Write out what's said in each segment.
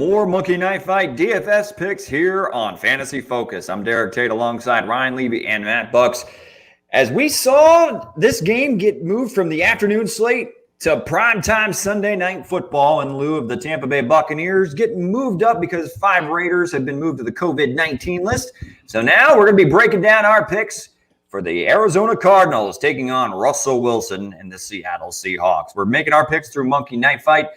More Monkey Night Fight DFS picks here on Fantasy Focus. I'm Derek Tate alongside Ryan Levy and Matt Bucks. As we saw this game get moved from the afternoon slate to primetime Sunday night football in lieu of the Tampa Bay Buccaneers getting moved up because 5 Raiders have been moved to the COVID-19 list. So now we're going to be breaking down our picks for the Arizona Cardinals taking on Russell Wilson and the Seattle Seahawks. We're making our picks through Monkey Night Fight.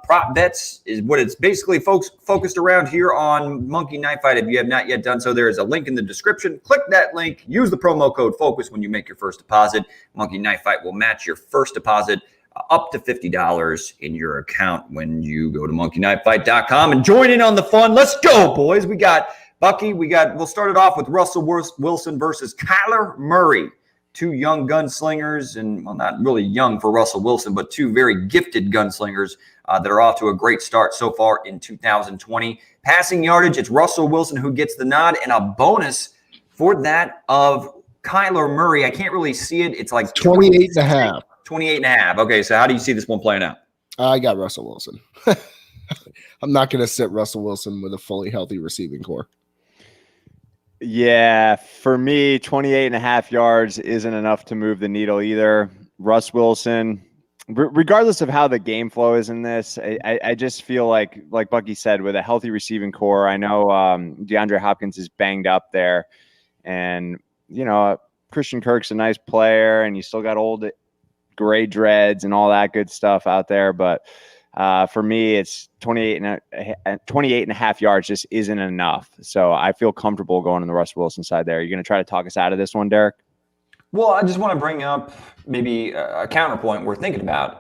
Prop bets is what it's basically focused around here on Monkey Night Fight. If you have not yet done so, there is a link in the description. Click that link. Use the promo code FOCUS when you make your first deposit. Monkey Night Fight will match your first deposit up to $50 in your account when you go to monkeyknifefight.com and join in on the fun. Let's go, boys. We got Bucky. We'll start it off with Russell Wilson versus Kyler Murray. 2 young gunslingers, and well, not really young for Russell Wilson, but 2 very gifted gunslingers that are off to a great start so far in 2020. Passing yardage, it's Russell Wilson who gets the nod, and a bonus for that of Kyler Murray. I can't really see it. It's like 28 and a half. 28 and a half. Okay, so how do you see this one playing out? I got Russell Wilson. I'm not going to sit Russell Wilson with a fully healthy receiving core. Yeah, for me, 28 and a half yards isn't enough to move the needle either. Russ Wilson, regardless of how the game flow is in this, I just feel like Bucky said, with a healthy receiving core, I know DeAndre Hopkins is banged up there. And, you know, Christian Kirk's a nice player, and you still got old gray dreads and all that good stuff out there. But for me, it's 28 and a half yards just isn't enough. So I feel comfortable going on the Russ Wilson side there. You're going to try to talk us out of this one, Derek? Well, I just want to bring up maybe a counterpoint we're thinking about.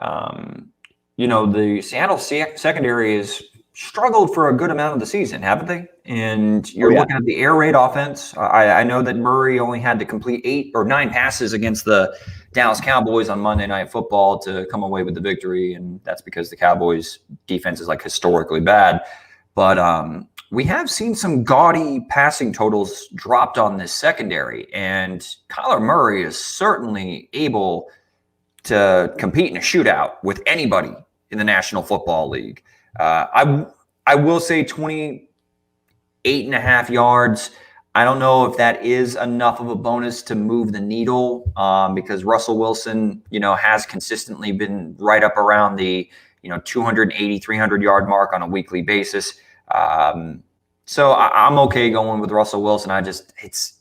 The Seattle secondary has struggled for a good amount of the season, haven't they? And you're looking at the air raid offense. I know that Murray only had to complete 8 or 9 passes against the Dallas Cowboys on Monday Night Football to come away with the victory, and that's because the Cowboys' defense is like historically bad. But we have seen some gaudy passing totals dropped on this secondary, and Kyler Murray is certainly able to compete in a shootout with anybody in the National Football League. I will say 28 and a half yards. I don't know if that is enough of a bonus to move the needle because Russell Wilson, has consistently been right up around the, 280, 300-yard mark on a weekly basis. So I'm okay going with Russell Wilson.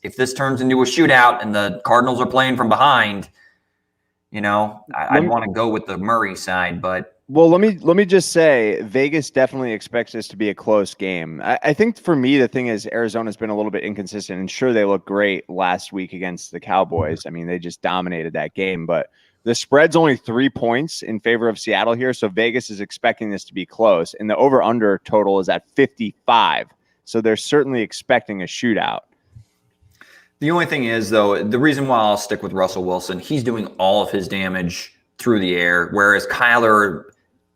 If this turns into a shootout and the Cardinals are playing from behind, I'd want to go with the Murray side, but. Well, let me just say, Vegas definitely expects this to be a close game. I think for me, the thing is Arizona's been a little bit inconsistent, and sure, they looked great last week against the Cowboys. I mean, they just dominated that game, but the spread's only 3 points in favor of Seattle here, so Vegas is expecting this to be close, and the over-under total is at 55, so they're certainly expecting a shootout. The only thing is, though, the reason why I'll stick with Russell Wilson, he's doing all of his damage through the air, whereas Kyler,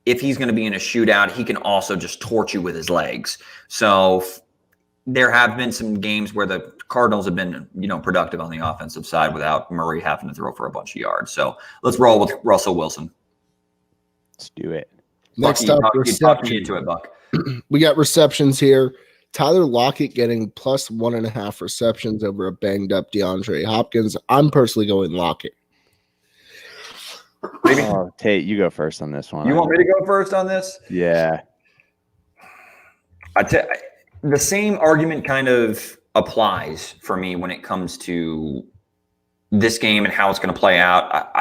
if he's going to be in a shootout, he can also just torch you with his legs. So there have been some games where the Cardinals have been, productive on the offensive side without Murray having to throw for a bunch of yards. So let's roll with Russell Wilson. Let's do it. Next up, reception. Into it, Buck. We got receptions here. Tyler Lockett getting plus 1.5 receptions over a banged up DeAndre Hopkins. I'm personally going Lockett. Oh, Tate, you go first on this one. You want me to go first on this? Yeah. The same argument kind of applies for me when it comes to this game and how it's going to play out.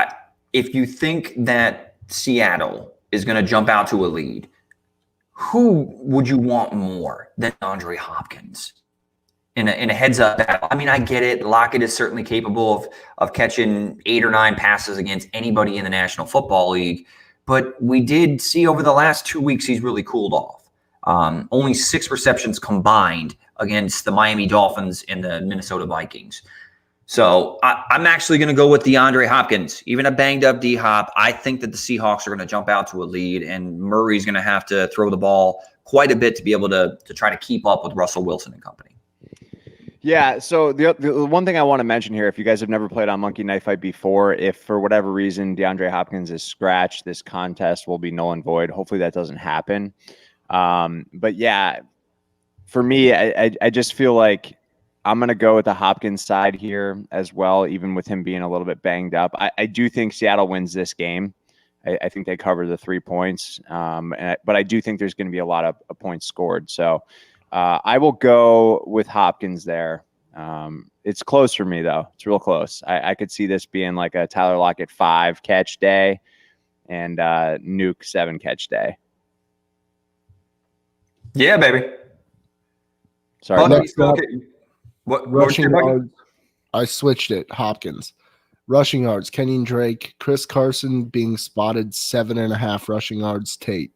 If you think that Seattle is going to jump out to a lead, who would you want more than Andre Hopkins in a heads-up battle? I mean, I get it. Lockett is certainly capable of catching 8 or 9 passes against anybody in the National Football League, but we did see over the last 2 weeks he's really cooled off. Only 6 receptions combined against the Miami Dolphins and the Minnesota Vikings. So I'm actually going to go with DeAndre Hopkins. Even a banged-up D-Hop, I think that the Seahawks are going to jump out to a lead, and Murray's going to have to throw the ball quite a bit to be able to try to keep up with Russell Wilson and company. Yeah, so the one thing I want to mention here, if you guys have never played on Monkey Knife Fight before, if for whatever reason DeAndre Hopkins is scratched, this contest will be null and void. Hopefully that doesn't happen. But yeah, for me, I just feel like I'm going to go with the Hopkins side here as well, even with him being a little bit banged up. I do think Seattle wins this game. I think they cover the 3 points, but I do think there's going to be a lot of points scored. So I will go with Hopkins there. It's close for me, though. It's real close. I could see this being like a Tyler Lockett 5-catch day and Nuke 7-catch day. Yeah, baby. Sorry. Next up, what rushing yards. I switched it. Hopkins. Rushing yards. Kenyon Drake. Chris Carson being spotted 7.5 rushing yards. Tate.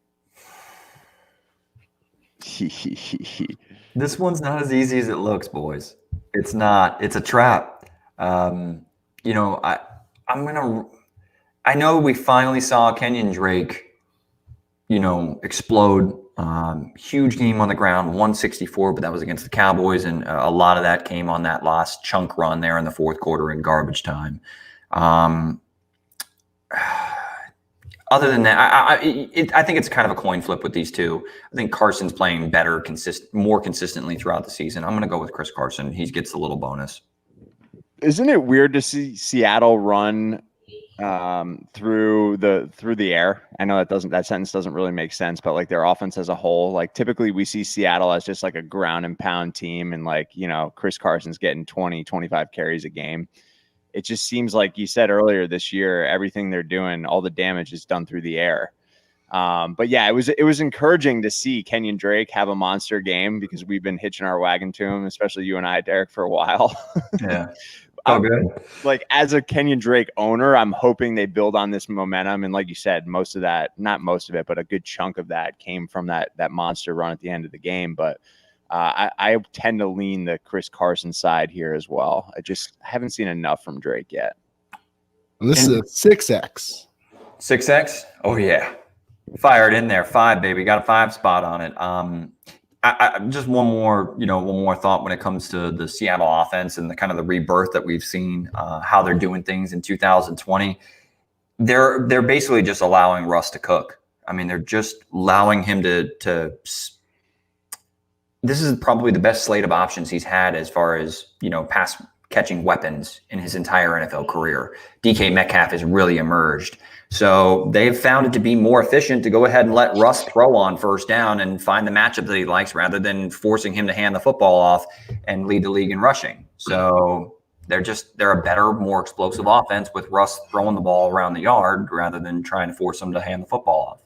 This one's not as easy as it looks, boys. It's not. It's a trap. I know we finally saw Kenyon Drake, explode. Huge game on the ground, 164, but that was against the Cowboys, and a lot of that came on that last chunk run there in the fourth quarter in garbage time. Other than that, I think it's kind of a coin flip with these two. I think Carson's playing better, more consistently throughout the season. I'm going to go with Chris Carson. He gets a little bonus. Isn't it weird to see Seattle run through the air? I know that sentence doesn't really make sense, but like their offense as a whole, like typically we see Seattle as just like a ground and pound team, and like, Chris Carson's getting 20-25 carries a game. It just seems like you said earlier this year, everything they're doing, all the damage is done through the air. But yeah, it was encouraging to see Kenyon Drake have a monster game, because we've been hitching our wagon to him, especially you and I, Derek, for a while. Yeah. Oh, good. Like, as a Kenyon Drake owner, I'm hoping they build on this momentum. And like you said, not most of it, but a good chunk of that came from that monster run at the end of the game. But I tend to lean the Chris Carson side here as well. I haven't seen enough from Drake yet. And this is a 6X. 6X? Oh, yeah. Fired in there. 5, baby. Got a 5 spot on it. I just one more thought when it comes to the Seattle offense and the kind of the rebirth that we've seen, how they're doing things in 2020. They're basically just allowing Russ to cook. I mean, they're just allowing him to. This is probably the best slate of options he's had as far as pass catching weapons in his entire NFL career. DK Metcalf has really emerged. So they've found it to be more efficient to go ahead and let Russ throw on first down and find the matchup that he likes, rather than forcing him to hand the football off and lead the league in rushing. So they're a better, more explosive offense with Russ throwing the ball around the yard rather than trying to force him to hand the football off.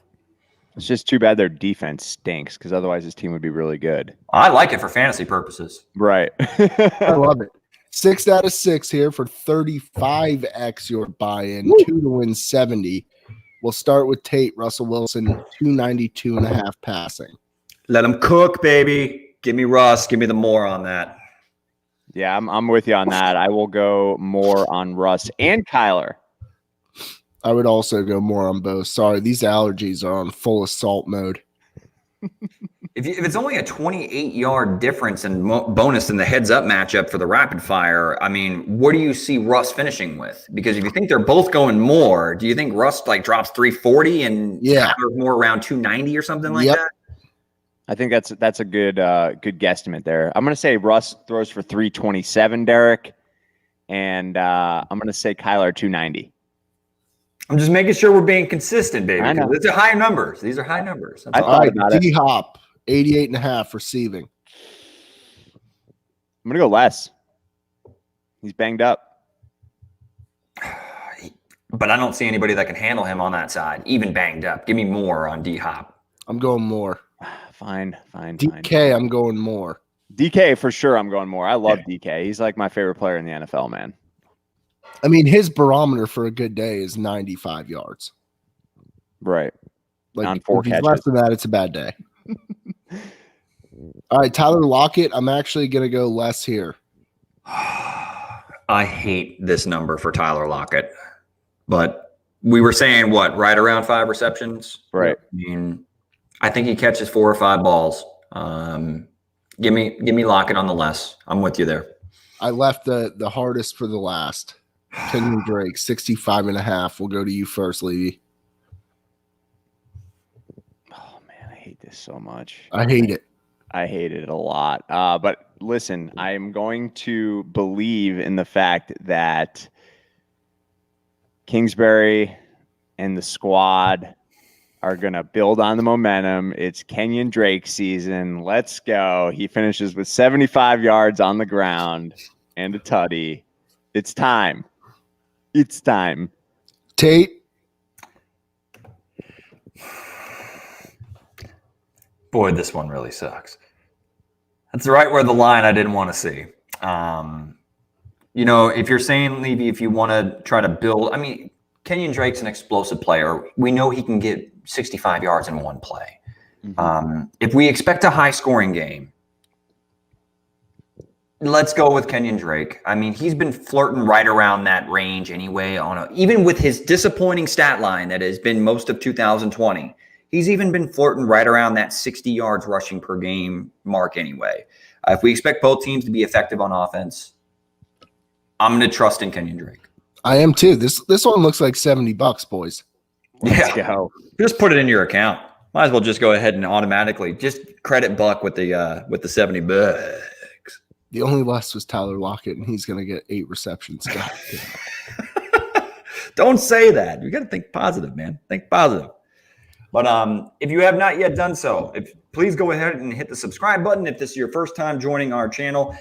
It's just too bad their defense stinks, because otherwise this team would be really good. I like it for fantasy purposes. Right. I love it. 6 out of 6 here for 35x your buy-in, 2 to win 70. We'll start with Tate. Russell Wilson, 292.5 passing. Let him cook, baby. Give me Russ. Give me the more on that. Yeah, I'm with you on that. I will go more on Russ and Kyler. I would also go more on both. Sorry, these allergies are on full assault mode. If it's only a 28-yard difference and bonus in the heads-up matchup for the rapid fire, I mean, what do you see Russ finishing with? Because if you think they're both going more, do you think Russ drops 340 and Kyler's more around 290 or something like that? I think that's a good guesstimate there. I'm going to say Russ throws for 327, Derek, and I'm going to say Kyler 290. I'm just making sure we're being consistent, baby. These are high numbers. These are high numbers. That's all right. D-Hop, 88.5 receiving. I'm going to go less. He's banged up. But I don't see anybody that can handle him on that side, even banged up. Give me more on D-Hop. I'm going more. Fine. DK, I'm going more. DK, for sure, I'm going more. I love DK. He's like my favorite player in the NFL, man. I mean, his barometer for a good day is 95 yards. Right. Like, on 4 catches. Less than that, it's a bad day. All right, Tyler Lockett, I'm actually going to go less here. I hate this number for Tyler Lockett. But we were saying, right around 5 receptions? Right. I mean, I think he catches 4 or 5 balls. Give me Lockett on the less. I'm with you there. I left the hardest for the last. Kenyon Drake, 65.5. We'll go to you first, Levy. Oh, man, I hate this so much. I hate it. I hate it a lot. But listen, I'm going to believe in the fact that Kingsbury and the squad are going to build on the momentum. It's Kenyon Drake season. Let's go. He finishes with 75 yards on the ground and a tutty. It's time. It's time. Tate. Boy, this one really sucks. That's right where the line I didn't want to see. If you're saying, Levy, if you want to try to build, Kenyon Drake's an explosive player. We know he can get 65 yards in one play. Mm-hmm. If we expect a high-scoring game, let's go with Kenyon Drake. He's been flirting right around that range anyway. Even with his disappointing stat line that has been most of 2020, he's even been flirting right around that 60 yards rushing per game mark anyway. If we expect both teams to be effective on offense, I'm going to trust in Kenyon Drake. I am too. This one looks like $70, boys. Let's go. Just put it in your account. Might as well just go ahead and automatically just credit Buck with the $70. The only loss was Tyler Lockett, and he's going to get 8 receptions. Don't say that. You got to think positive, man. Think positive. But if you have not yet done so, please go ahead and hit the subscribe button if this is your first time joining our channel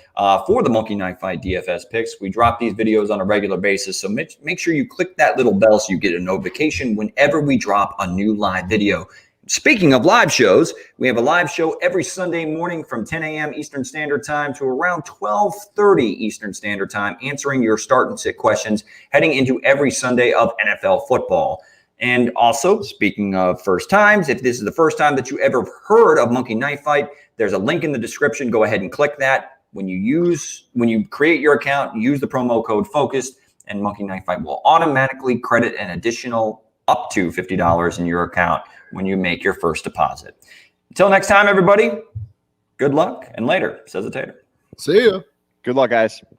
for the Monkey Knife Fight DFS picks. We drop these videos on a regular basis, so make sure you click that little bell so you get a notification whenever we drop a new live video. Speaking of live shows, we have a live show every Sunday morning from 10 a.m. Eastern Standard Time to around 12:30 Eastern Standard Time, answering your start and sit questions heading into every Sunday of NFL football. And also, speaking of first times, if this is the first time that you ever heard of Monkey Knife Fight, there's a link in the description. Go ahead and click that. When you create your account, use the promo code FOCUSED, and Monkey Knife Fight will automatically credit an additional up to $50 in your account when you make your first deposit. Until next time, everybody, good luck and later, says the Tater. See ya. Good luck, guys.